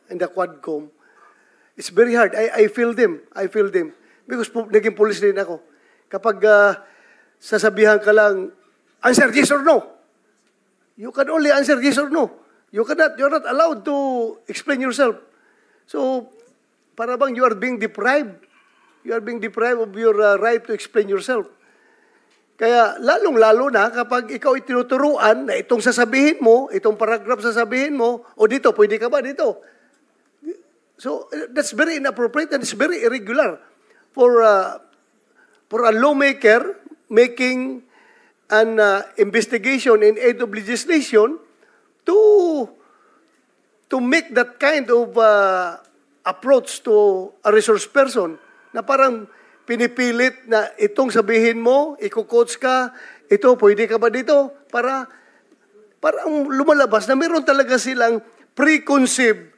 Quadcom, it's very hard. I feel them. I feel them. Because naging police din ako. Kapag sasabihan ka lang, answer yes or no. You can only answer yes or no. You're not allowed to explain yourself. So, para bang you are being deprived. You are being deprived of your right to explain yourself. Kaya lalong-lalo na kapag ikaw itinuturuan na itong sasabihin mo, itong paragraph sasabihin mo, o dito, pwede ka ba dito? So, that's very inappropriate and it's very irregular for a lawmaker making an investigation in aid of legislation to make that kind of approach to a resource person na parang pinipilit na itong sabihin mo, iko-coach ka, ito, pwede ka ba dito? Para ang lumalabas na meron talaga silang preconceived